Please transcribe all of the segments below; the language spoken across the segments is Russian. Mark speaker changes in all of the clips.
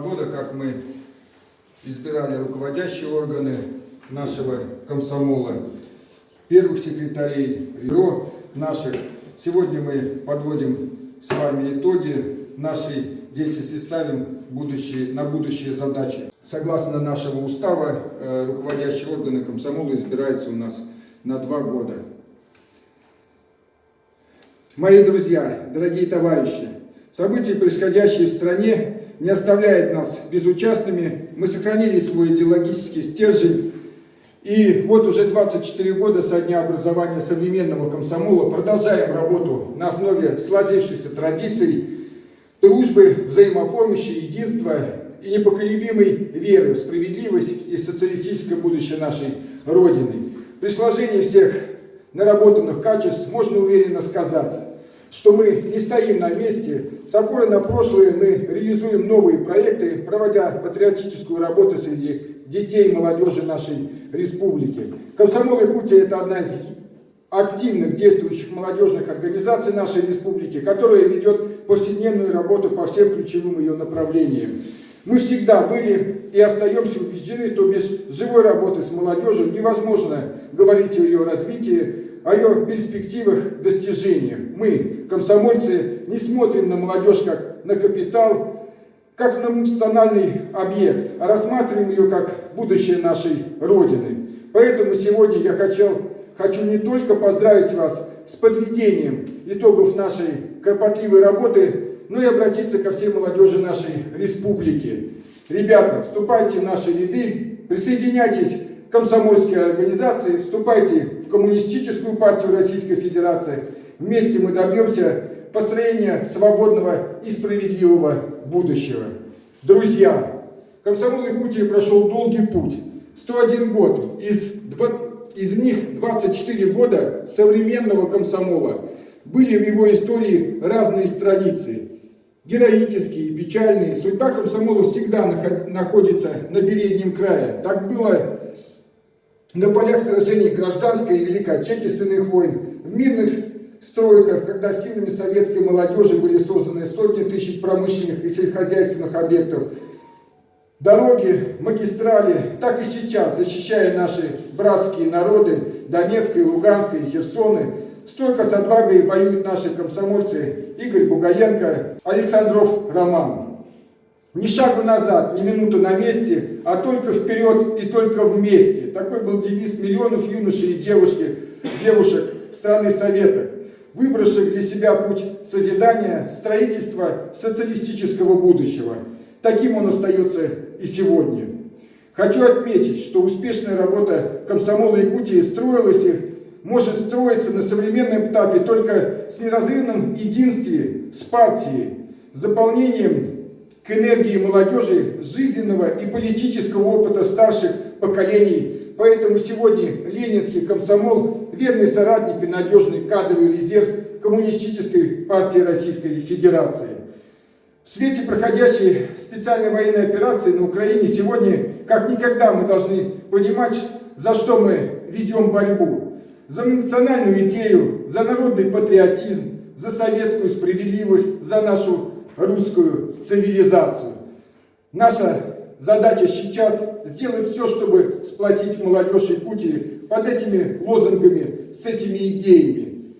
Speaker 1: года, как мы избирали руководящие органы нашего комсомола, первых секретарей, бюро наших. Сегодня мы подводим с вами итоги нашей деятельности, ставим на будущие задачи. Согласно нашего устава, руководящие органы комсомола избираются у нас на 2 года. Мои друзья, дорогие товарищи, события, происходящие в стране, не оставляют нас безучастными. Мы сохранили свой идеологический стержень. И вот уже 24 года со дня образования современного комсомола продолжаем работу на основе сложившихся традиций, дружбы, взаимопомощи, единства и непоколебимой веры в справедливость и социалистическое будущее нашей Родины. При сложении всех наработанных качеств можно уверенно сказать, что мы не стоим на месте. С опорой на прошлое мы реализуем новые проекты, проводя патриотическую работу среди детей и молодежи нашей республики. Комсомол Якутии — это одна из активных действующих молодежных организаций нашей республики, которая ведет повседневную работу по всем ключевым ее направлениям. Мы всегда были и остаемся убеждены, что без живой работы с молодежью невозможно говорить о ее развитии, о ее перспективах, достижениях. Мы, комсомольцы, не смотрим на молодежь как на капитал, как на национальный объект, а рассматриваем ее как будущее нашей Родины. Поэтому сегодня я хочу не только поздравить вас с подведением итогов нашей кропотливой работы, но и обратиться ко всей молодежи нашей республики. Ребята, вступайте в наши ряды, присоединяйтесь к комсомольской организации, вступайте в Коммунистическую партию Российской Федерации. Вместе мы добьемся построения свободного и справедливого будущего. Друзья, комсомол Якутии прошел долгий путь. 101 год, из них 24 года современного комсомола. Были в его истории разные страницы. Героические, печальные. Судьба комсомола всегда находится на переднем крае. Так было на полях сражений гражданской и Великой Отечественных войн, в мирных стройках, когда силами советской молодежи были созданы сотни тысяч промышленных и сельскохозяйственных объектов, дороги, магистрали, так и сейчас, защищая наши братские народы Донецкой, Луганской и Херсоны, стойко с отвагой воюют наши комсомольцы Игорь Бугаенко, Александров Роман. Ни шагу назад, ни минуту на месте, а только вперед и только вместе. Такой был девиз миллионов юношей и девушек страны Советов, выбравших для себя путь созидания, строительства социалистического будущего. Таким он остается и сегодня. Хочу отметить, что успешная работа комсомола Якутии строилась и может строиться на современном этапе только с неразрывным единством с партией, с дополнением к энергии молодежи, жизненного и политического опыта старших поколений. Поэтому сегодня ленинский комсомол — верный соратник и надежный кадровый резерв Коммунистической партии Российской Федерации. В свете проходящей специальной военной операции на Украине сегодня, как никогда, мы должны понимать, за что мы ведем борьбу. За национальную идею, за народный патриотизм, за советскую справедливость, за нашу русскую цивилизацию. Наша задача сейчас сделать все, чтобы сплотить молодежь Якутии под этими лозунгами, с этими идеями.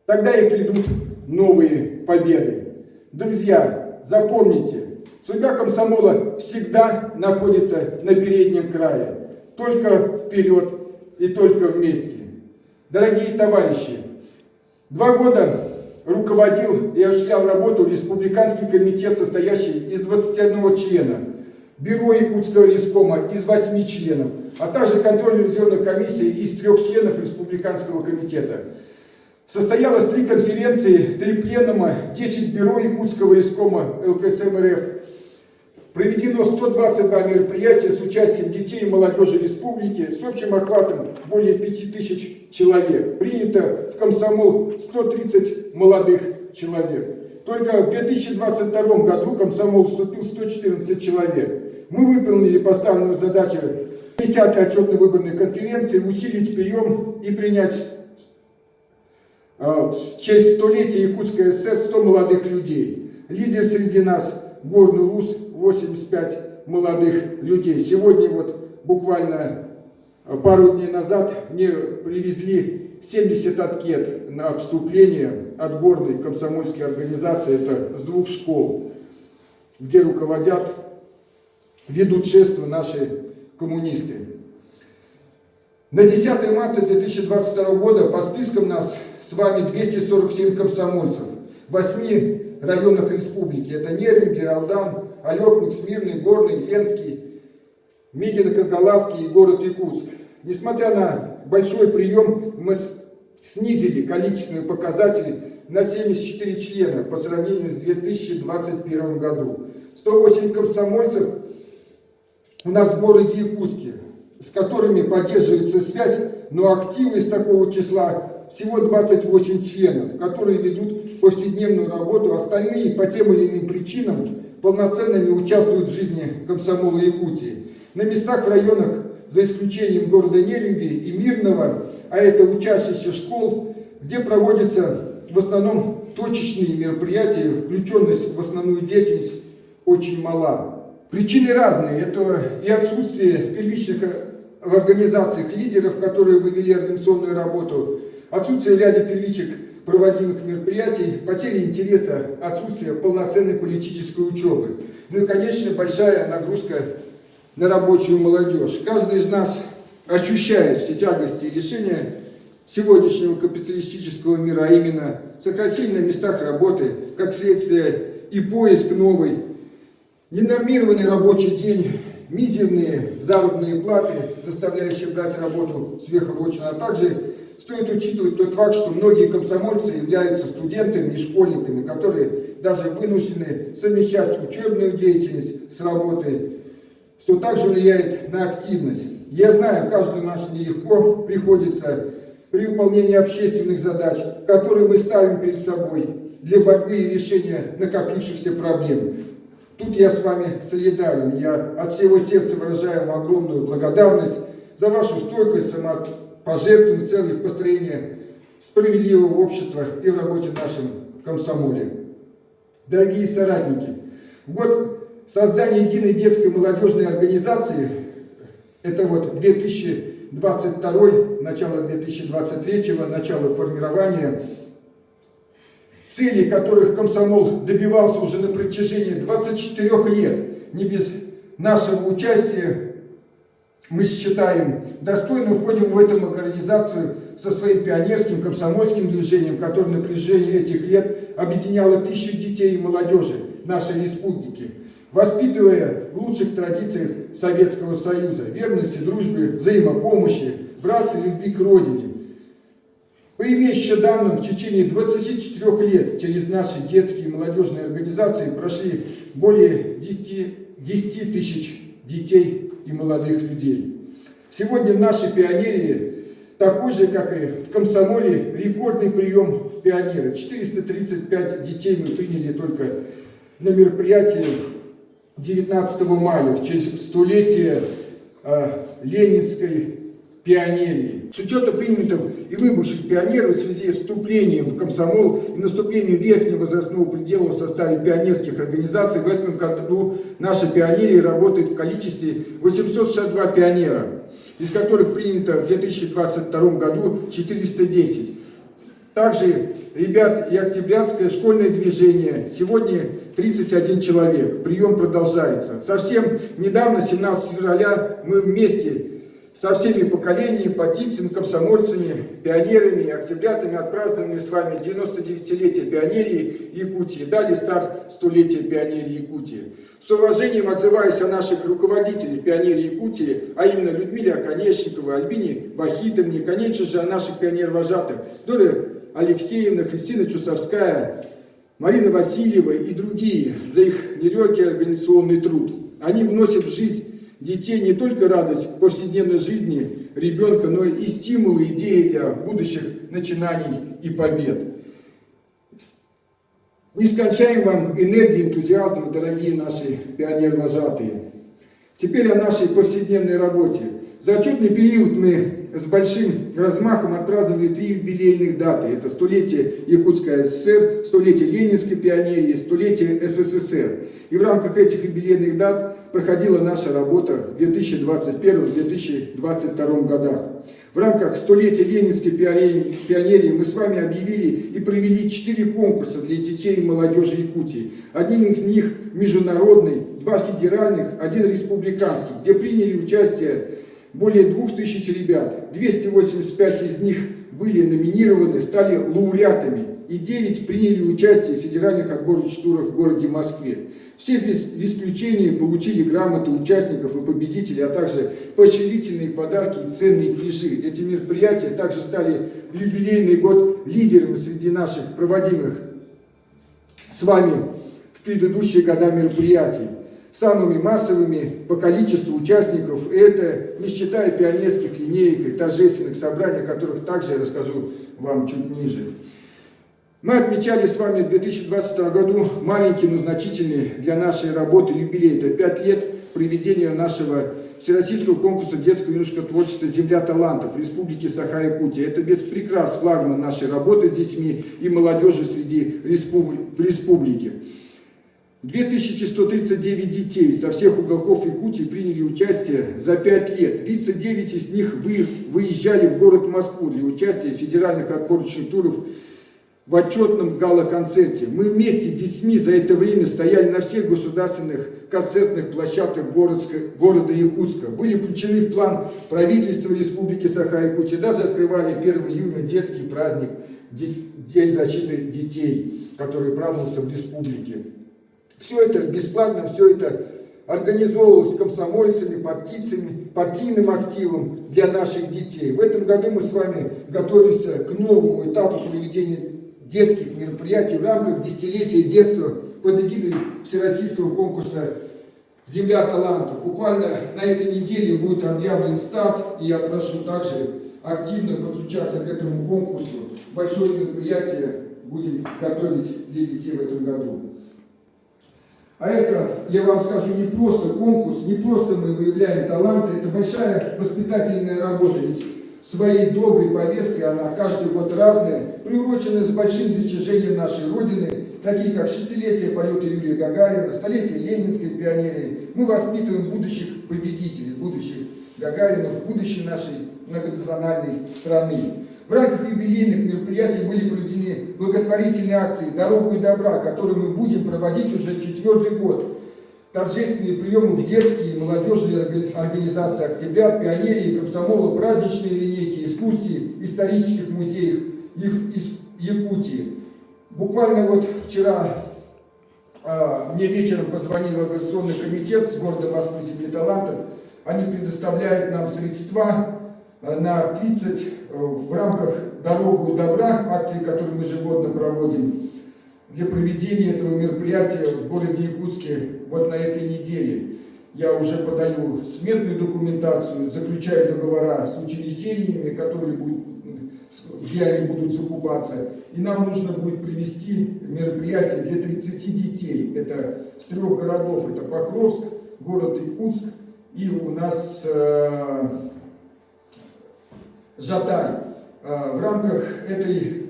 Speaker 1: Тогда и придут новые победы. Друзья, запомните, судьба комсомола всегда находится на переднем крае. Только вперед и только вместе. Дорогие товарищи, 2 года руководил и осуществлял работу Республиканский комитет, состоящий из 21 члена, Бюро Якутского райкома из 8 членов, а также контрольно-ревизионная комиссия из 3 членов Республиканского комитета. Состоялось 3 конференции, 3 пленума, 10 бюро Якутского райкома ЛКСМ РФ. Проведено 122 мероприятия с участием детей и молодежи республики с общим охватом более 5000 человек. Принято в комсомол 130 молодых человек. Только в 2022 году в комсомол вступил 114 человек. Мы выполнили поставленную задачу 10-й отчетно-выборной конференции усилить прием и принять в честь столетия Якутской ССР 100 молодых людей. Лидер среди нас горный вуз 85 молодых людей. Сегодня вот буквально пару дней назад мне привезли 70 анкет на вступление от горной комсомольской организации, это с 2 школ, где руководят, ведут шествие наши коммунисты. На 10 марта 2022 года по спискам нас с вами 247 комсомольцев в 8 районах республики. Это Нервинги, Алдан, Алепник, Смирный, Горный, Ленский, Мигино-Коколавский и город Якутск. Несмотря на большой прием, мы снизили количественные показатели на 74 члена по сравнению с 2021 году. 108 комсомольцев у нас в городе Якутске, с которыми поддерживается связь, но активы из такого числа всего 28 членов, которые ведут повседневную работу, остальные по тем или иным причинам полноценно не участвуют в жизни комсомола Якутии. На местах в районах, за исключением города Нерюнги и Мирного, а это учащиеся школ, где проводятся в основном точечные мероприятия, включенность в основную деятельность очень мала. Причины разные. Это и отсутствие первичных в организациях лидеров, которые вывели организационную работу, отсутствие ряда первичек проводимых мероприятий, потеря интереса, отсутствие полноценной политической учебы. Ну и, конечно, большая нагрузка на рабочую молодежь. Каждый из нас ощущает все тягости и лишения сегодняшнего капиталистического мира, а именно сокращение на местах работы, как следствие и поиск новой, ненормированный рабочий день, мизерные заработные платы, заставляющие брать работу сверхурочно, а также стоит учитывать тот факт, что многие комсомольцы являются студентами и школьниками, которые даже вынуждены совмещать учебную деятельность с работой, что также влияет на активность. Я знаю, каждому наш нелегко приходится при выполнении общественных задач, которые мы ставим перед собой для борьбы и решения накопившихся проблем. Тут я с вами солидарен. Я от всего сердца выражаю вам огромную благодарность за вашу стойкость, самопожертвование в целях построения справедливого общества и в работе в нашем комсомоле. Дорогие соратники, в год создания единой детской молодежной организации, это вот 2022, начало 2023, начало формирования, цели которых комсомол добивался уже на протяжении 24 лет, не без нашего участия, мы считаем, достойно входим в эту организацию со своим пионерским комсомольским движением, которое на протяжении этих лет объединяло тысячи детей и молодежи нашей республики, воспитывая в лучших традициях Советского Союза, верности, дружбы, взаимопомощи, братства, любви к Родине. По имеющим данным, в течение 24 лет через наши детские и молодежные организации прошли более 10 тысяч детей и молодых людей. Сегодня в нашей пионерии, такой же, как и в комсомоле, рекордный прием в пионеры. 435 детей мы приняли только на мероприятии 19 мая, в честь столетия Ленинской пионерии. С учетом принятых и выбывших пионеров в связи с вступлением в комсомол и наступлением верхнего возрастного предела в составе пионерских организаций, в этом году наша пионерия работает в количестве 862 пионера, из которых принято в 2022 году 410. Также ребят и октябрятское школьное движение. Сегодня 31 человек. Прием продолжается. Совсем недавно, 17 февраля, мы вместе со всеми поколениями, патицами, комсомольцами, пионерами и октябрятами отпраздновали с вами 99-летие пионерии Якутии, дали старт столетия пионерии Якутии. С уважением отзываюсь о наших руководителях пионерии Якутии, а именно Людмиле Оконечниковой, Альбине Вахитовне, и, конечно же, о наших пионер-вожатых Доре Алексеевна, Христина Чусовская, Марина Васильева и другие за их нелегкий организационный труд. Они вносят в жизнь детей не только радость повседневной жизни ребенка, но и стимулы, идеи для будущих начинаний и побед. Нескончаем вам энергии, энтузиазма, дорогие наши пионер-вожатые. Теперь о нашей повседневной работе. За отчетный период мы с большим размахом отпраздновали 3 юбилейных даты. Это столетие Якутской ССР, столетие Ленинской пионерии, столетие СССР. И в рамках этих юбилейных дат проходила наша работа в 2021-2022 годах. В рамках столетия Ленинской пионерии мы с вами объявили и провели 4 конкурса для детей и молодежи Якутии. Один из них международный, 2 федеральных, 1 республиканский, где приняли участие более 2000 ребят. 285 из них были номинированы, стали лауреатами, и 9 приняли участие в федеральных отборочных турах в городе Москве. Все без исключения получили грамоты участников и победителей, а также поощрительные подарки и ценные призы. Эти мероприятия также стали в юбилейный год лидерами среди наших проводимых с вами в предыдущие года мероприятий. Самыми массовыми по количеству участников, это не считая пионерских линеек и торжественных собраний, о которых также я расскажу вам чуть ниже. Мы отмечали с вами в 2022 году маленький, но значительный для нашей работы юбилей. Это 5 лет проведения нашего Всероссийского конкурса детского и юношеского творчества «Земля талантов» в Республике Саха-Якутия. Это без прикрас флагман нашей работы с детьми и молодежью в республике. 2139 детей со всех уголков Якутии приняли участие за 5 лет. 39 из них выезжали в город Москву для участия в федеральных отборочных турах в отчетном гала-концерте. Мы вместе с детьми за это время стояли на всех государственных концертных площадках города Якутска. Были включены в план правительства Республики Саха-Якутия. Даже открывали 1 июня детский праздник, День защиты детей, который праздновался в республике. Все это бесплатно, все это организовывалось комсомольцами, партийным активом для наших детей. В этом году мы с вами готовимся к новому этапу проведения детских мероприятий в рамках десятилетия детства под эгидой Всероссийского конкурса «Земля талантов». Буквально на этой неделе будет объявлен старт, и я прошу также активно подключаться к этому конкурсу. Большое мероприятие будем готовить для детей в этом году. А это, я вам скажу, не просто конкурс, не просто мы выявляем таланты, это большая воспитательная работа. Ведь своей доброй повесткой она каждый год разная, приуроченная с большим достижением нашей Родины, такие как 6-летие полета Юрия Гагарина, столетие Ленинской пионерии. Мы воспитываем будущих победителей, будущих Гагаринов, будущей нашей многонациональной страны. В рамках юбилейных мероприятий были проведены благотворительные акции «Дорогу и добра», которые мы будем проводить уже 4-й год. Торжественные приемы в детские и молодежные организации «Октябрят», «Пионерии», «Комсомола», праздничные линейки, экскурсии исторических музеев Якутии. Буквально вот вчера мне вечером позвонил организационный комитет с города Москвы «Земли талантов». Они предоставляют нам средства на 30 в рамках «Дорогу и добра», акции, которую мы ежегодно проводим, для проведения этого мероприятия в городе Якутске вот на этой неделе. Я уже подаю сметную документацию, заключаю договора с учреждениями, где они будут закупаться. И нам нужно будет привести мероприятие для 30 детей. Это с 3 городов. Это Покровск, город Якутск и у нас Жатай. В рамках этой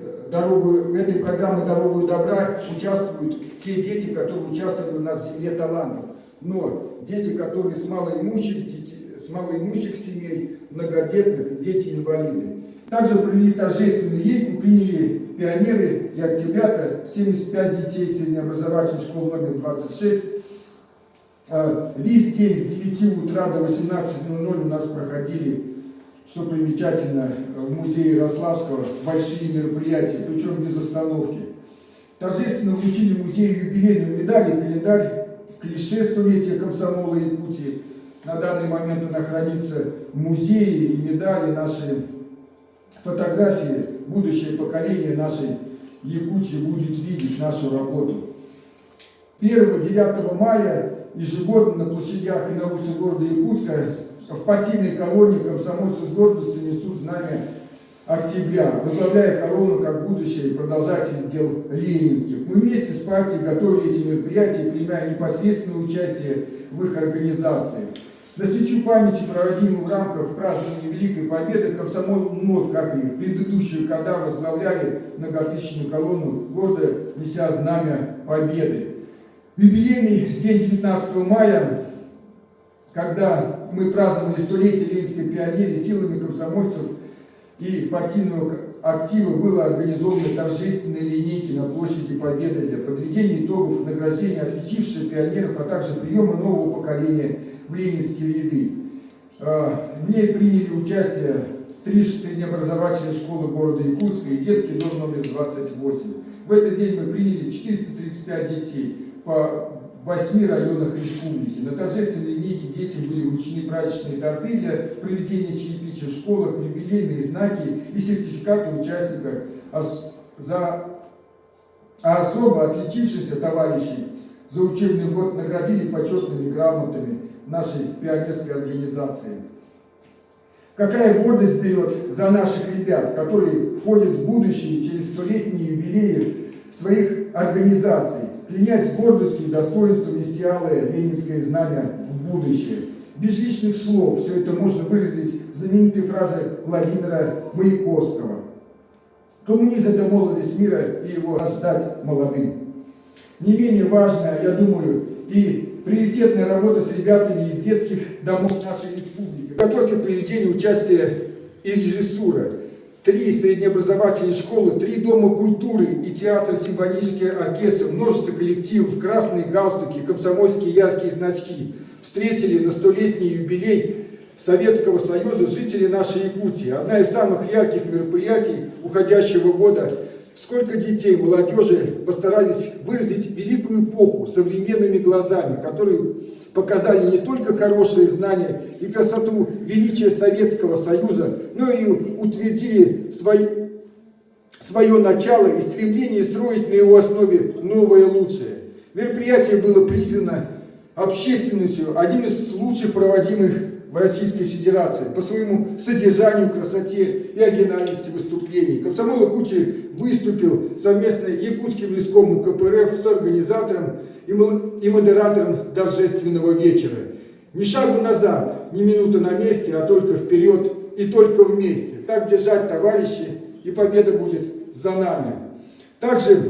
Speaker 1: программы «Дорогу и добра» участвуют те дети, которые участвовали у нас в «Земле талантов». Но дети, которые с малоимущих семей, многодетных, дети-инвалиды. Также провели торжественную линейку, приняли пионеры и октябрята, 75 детей среднеобразовательной школы номер 26. Весь день с 9 утра до 18:00 у нас проходили, что примечательно, в музее Ярославского большие мероприятия, причем без остановки. Торжественно вручили в музей юбилейную медаль и календарь клише столетия комсомола Якутии. На данный момент она хранится в музее, и медали, наши фотографии, будущее поколение нашей Якутии будет видеть нашу работу. 1-9 мая ежегодно на площадях и на улице города Якутска в партийной колонии комсомольцы с гордостью несут знамя октября, возглавляя колонну как будущее и продолжатель дел ленинских. Мы вместе с партией готовили эти мероприятия, принимая непосредственное участие в их организации. На свечу памяти, проводимую в рамках празднования Великой Победы, комсомол вновь, как и в предыдущие года, возглавляли многотысячную колонну, гордо неся знамя Победы. В юбилейный день 19 мая, когда мы праздновали столетие Ленинской пионерии, силами комсомольцев и партийного актива было организованы торжественные линейки на площади Победы для подведения итогов награждения отличивших пионеров, а также приема нового поколения в ленинские ряды. В ней приняли участие 3 среднеобразовательные школы города Якутска и детский дом номер 28. В этот день мы приняли 435 детей по 8 районах республики. На торжественной линейке детям были вручены праздничные торты для проведения чаепития в школах, юбилейные знаки и сертификаты участника, особо отличившихся товарищей за учебный год наградили почетными грамотами нашей пионерской организации. Какая гордость берет за наших ребят, которые входят в будущее через столетние юбилеи своих организаций, клянясь гордостью и достоинством нести алое ленинское знамя в будущее. Без лишних слов все это можно выразить знаменитой фразой Владимира Маяковского. Коммунизм – это молодость мира, и его рождать молодым. Не менее важная, я думаю, и приоритетная работа с ребятами из детских домов нашей республики. Подготовка к проведению участия и режиссура. 3 среднеобразовательные школы, 3 дома культуры и театр, симфонический оркестр, множество коллективов, красные галстуки, комсомольские яркие значки встретили на 100-летний юбилей Советского Союза жители нашей Якутии. Одна из самых ярких мероприятий уходящего года. Сколько детей, молодежи постарались выразить великую эпоху современными глазами, которые показали не только хорошие знания и красоту величия Советского Союза, но и утвердили свое начало и стремление строить на его основе новое лучшее. Мероприятие было признано общественностью одним из лучших проводимых в Российской Федерации по своему содержанию, красоте и оригинальности выступлений. Комсомол Якутии выступил совместно Якутским леском КПРФ с организатором и модератором торжественного вечера. Ни шагу назад, ни минуты на месте, а только вперед и только вместе. Так держать, товарищи, и победа будет за нами. Также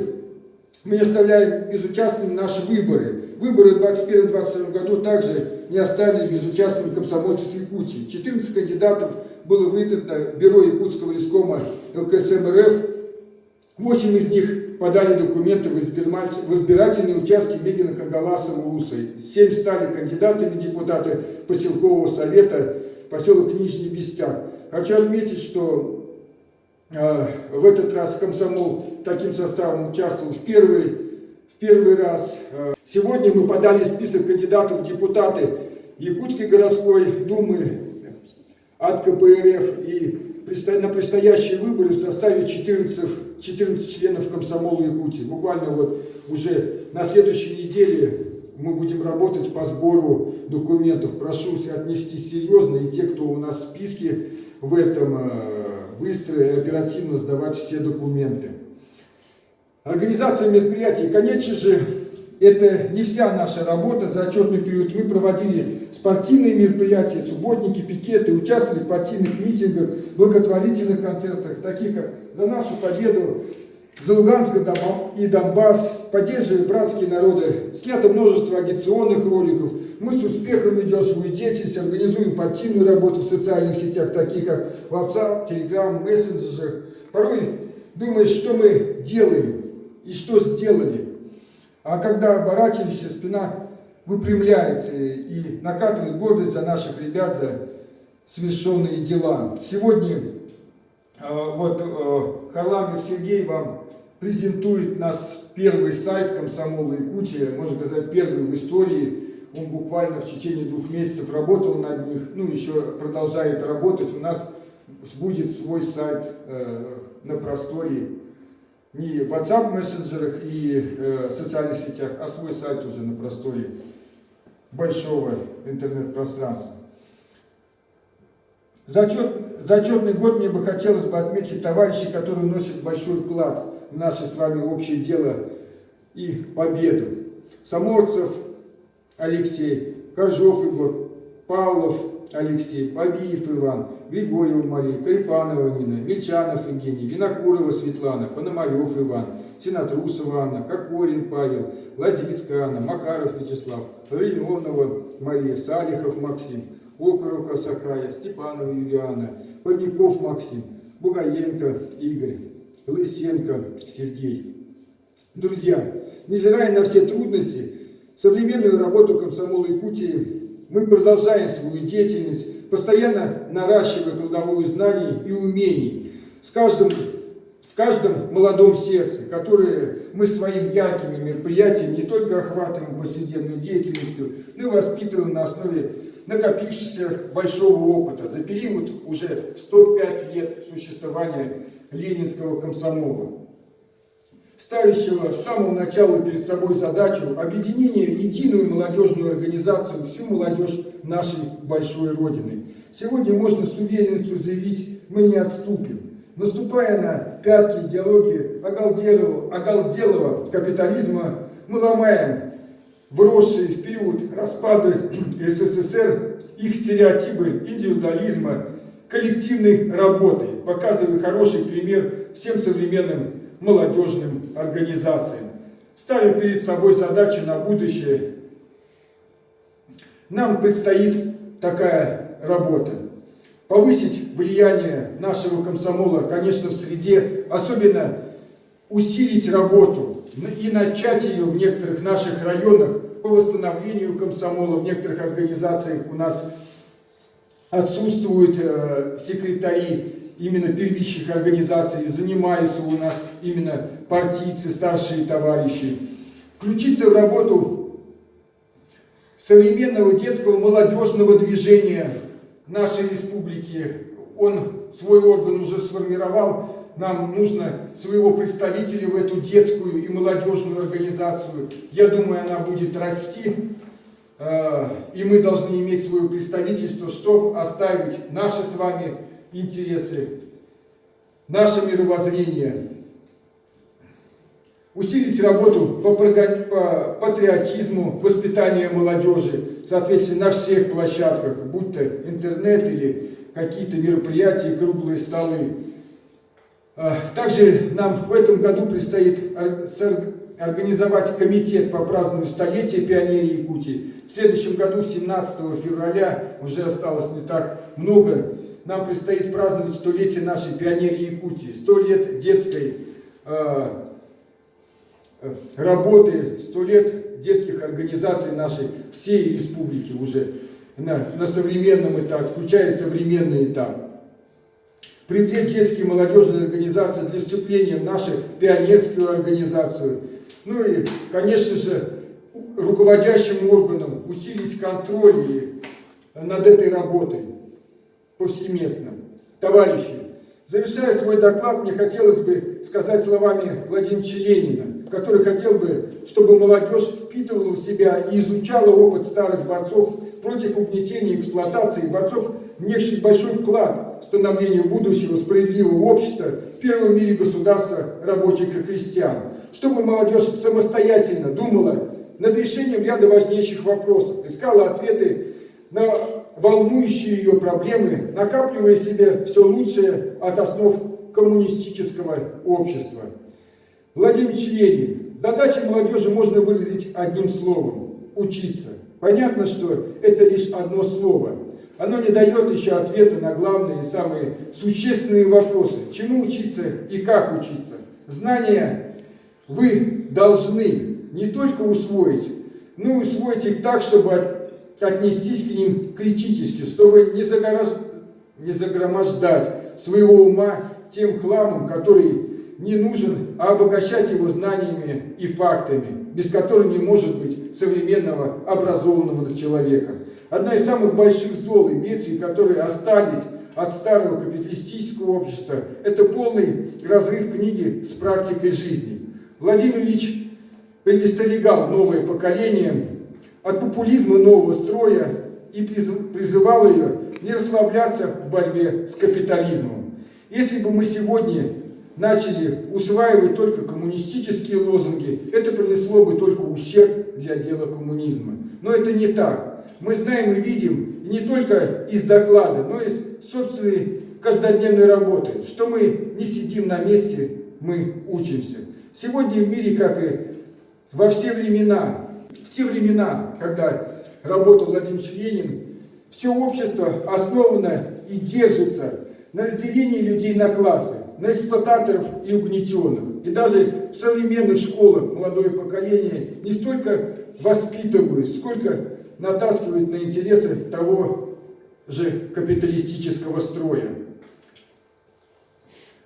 Speaker 1: мы не оставляем безучастными наши выборы. Выборы в 2021-2022 году также не оставили безучастными комсомольцев Якутии. 14 кандидатов было выдано Бюро Якутского лескома ЛКСМ РФ. 8 из них подали документы в избирательные участки Мегина, Кангаласа, Уруса. 7 стали кандидатами депутата поселкового совета поселок Нижний Бестяк. Хочу отметить, что в этот раз комсомол таким составом участвовал в первый раз. Сегодня мы подали список кандидатов в депутаты Якутской городской думы от КПРФ, и на предстоящие выборы в составе 14 членов комсомола Якутии. Буквально вот уже на следующей неделе мы будем работать по сбору документов. Прошу отнестись серьезно, и те, кто у нас в списке, в этом быстро и оперативно сдавать все документы. Организация мероприятий, конечно же, это не вся наша работа. За отчетный период мы проводили спортивные мероприятия, субботники, пикеты, участвовали в партийных митингах, благотворительных концертах, таких как «За нашу победу», «За Луганск и Донбасс», «Поддерживая братские народы». Снято множество агитационных роликов. Мы с успехом ведем свою деятельность, организуем партийную работу в социальных сетях, таких как WhatsApp, Telegram, мессенджерах. Порой думаешь, что мы делаем и что сделали. А когда оборачиваешься, спина выпрямляется и накатывает гордость за наших ребят, за совершенные дела. Сегодня Харламов Сергей вам презентует наш первый сайт комсомола Якутия, можно сказать, первый в истории. Он буквально в течение 2 месяцев работал над них, еще продолжает работать. У нас будет свой сайт на просторе, не в WhatsApp мессенджерах и социальных сетях, а свой сайт уже на просторе большого интернет-пространства. За отчетный год мне бы хотелось отметить товарищей, которые вносят большой вклад в наше с вами общее дело и победу. Саморцев Алексей, Коржов Егор, Павлов Алексей, Бабиев Иван, Григорьев Мария, Карипанова Нина, Мельчанов Евгений, Винокурова Светлана, Пономарев Иван, Синатрусова Анна, Кокорин Павел, Лазицкая Анна, Макаров Вячеслав, Ларионова Мария, Салихов Максим, Окорока Сахая, Степанова Юлиана, Парников Максим, Бугаенко Игорь, Лысенко Сергей. Друзья, невзирая на все трудности, современную работу комсомола Якутии мы продолжаем свою деятельность, постоянно наращивая кладовую знаний и умений в каждом молодом сердце, которое мы своими яркими мероприятиями не только охватываем повседневной деятельностью, но и воспитываем на основе накопившегося большого опыта за период уже в 105 лет существования Ленинского комсомола, ставящего с самого начала перед собой задачу объединения в единую молодежную организацию всю молодежь нашей большой Родины. Сегодня можно с уверенностью заявить, мы не отступим. Наступая на пятки идеологии оголделого капитализма, мы ломаем вросшие в период распада СССР их стереотипы индивидуализма, коллективной работы, показывая хороший пример всем современным молодежным организациям. Ставим перед собой задачи на будущее. Нам предстоит такая работа. Повысить влияние нашего комсомола, конечно, в среде, особенно усилить работу и начать ее в некоторых наших районах по восстановлению комсомола. В некоторых организациях у нас отсутствуют секретари именно первичных организаций, занимаются у нас именно партийцы, старшие товарищи. Включиться в работу современного детского молодежного движения нашей республики. Он свой орган уже сформировал. Нам нужно своего представителя в эту детскую и молодежную организацию. Я думаю, она будет расти. И мы должны иметь свое представительство, чтобы оставить наши с вами интересы, наше мировоззрение. Усилить работу по патриотизму, воспитанию молодежи, соответственно, на всех площадках, будь то интернет или какие-то мероприятия, круглые столы. Также нам в этом году предстоит организовать комитет по празднованию столетия пионерии Якутии. В следующем году, 17 февраля, уже осталось не так много, нам предстоит праздновать столетие нашей пионерии Якутии. 100 лет детской работы, 100 лет детских организаций нашей всей республики уже на современном этапе, включая современный этап. Привлечь детские и молодежные организации для вступления в нашу пионерскую организацию. Ну и, конечно же, руководящим органам усилить контроль над этой работой повсеместно. Товарищи, завершая свой доклад, мне хотелось бы сказать словами Владимира Ленина, который хотел бы, чтобы молодежь впитывала в себя и изучала опыт старых борцов против угнетения и эксплуатации, борцов, внесших большой вклад в становление будущего справедливого общества, первого в мире государства рабочих и крестьян. Чтобы молодежь самостоятельно думала над решением ряда важнейших вопросов, искала ответы на волнующие ее проблемы, накапливая в себе все лучшее от основ коммунистического общества. Владимир Ленин. Задачи молодежи можно выразить одним словом – учиться. Понятно, что это лишь одно слово. Оно не дает еще ответа на главные и самые существенные вопросы. Чему учиться и как учиться. Знания вы должны не только усвоить, но и усвоить их так, чтобы отнестись к ним критически, чтобы не загромождать своего ума тем хламом, который не нужен, а обогащать его знаниями и фактами, без которых не может быть современного образованного человека. Одна из самых больших зол и бедствий, которые остались от старого капиталистического общества, это полный разрыв книги с практикой жизни. Владимир Ильич предостерегал новое поколение от популизма нового строя и призывал ее не расслабляться в борьбе с капитализмом. Если бы мы сегодня начали усваивать только коммунистические лозунги, это принесло бы только ущерб для дела коммунизма. Но это не так. Мы знаем и видим, и не только из доклада, но и из собственной каждодневной работы, что мы не сидим на месте, мы учимся. Сегодня в мире, как и во все времена, в те времена, когда работал Владимир Ильич Ленин, все общество основано и держится на разделении людей на классы, на эксплуататоров и угнетенных. И даже в современных школах молодое поколение не столько воспитывают, сколько натаскивают на интересы того же капиталистического строя.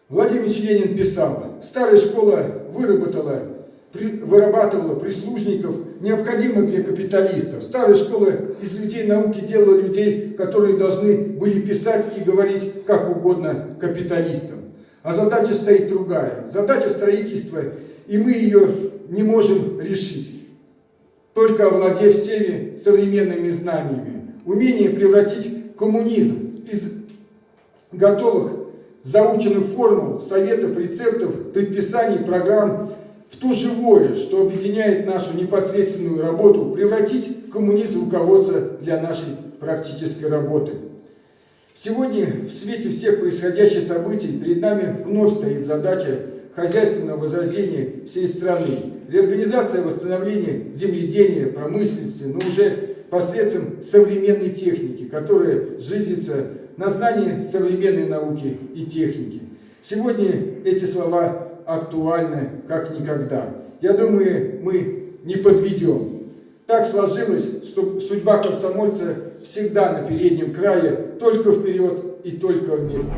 Speaker 1: Владимир Ильич Ленин писал: старая школа вырабатывала прислужников, необходимых для капиталистов. Старая школа из людей науки делала людей, которые должны были писать и говорить как угодно капиталистам. А задача стоит другая. Задача строительства, и мы ее не можем решить, только овладев всеми современными знаниями. Умение превратить коммунизм из готовых заученных формул, советов, рецептов, предписаний, программ в то живое, что объединяет нашу непосредственную работу, превратить коммунизм в руководство для нашей практической работы. Сегодня в свете всех происходящих событий перед нами вновь стоит задача хозяйственного возрождения всей страны, реорганизация восстановления земледения, промышленности, но уже посредством современной техники, которая зиждется на знании современной науки и техники. Сегодня эти слова актуальны как никогда. Я думаю, мы не подведем. Так сложилось, что судьба комсомольца всегда на переднем крае, только вперед и только вместе.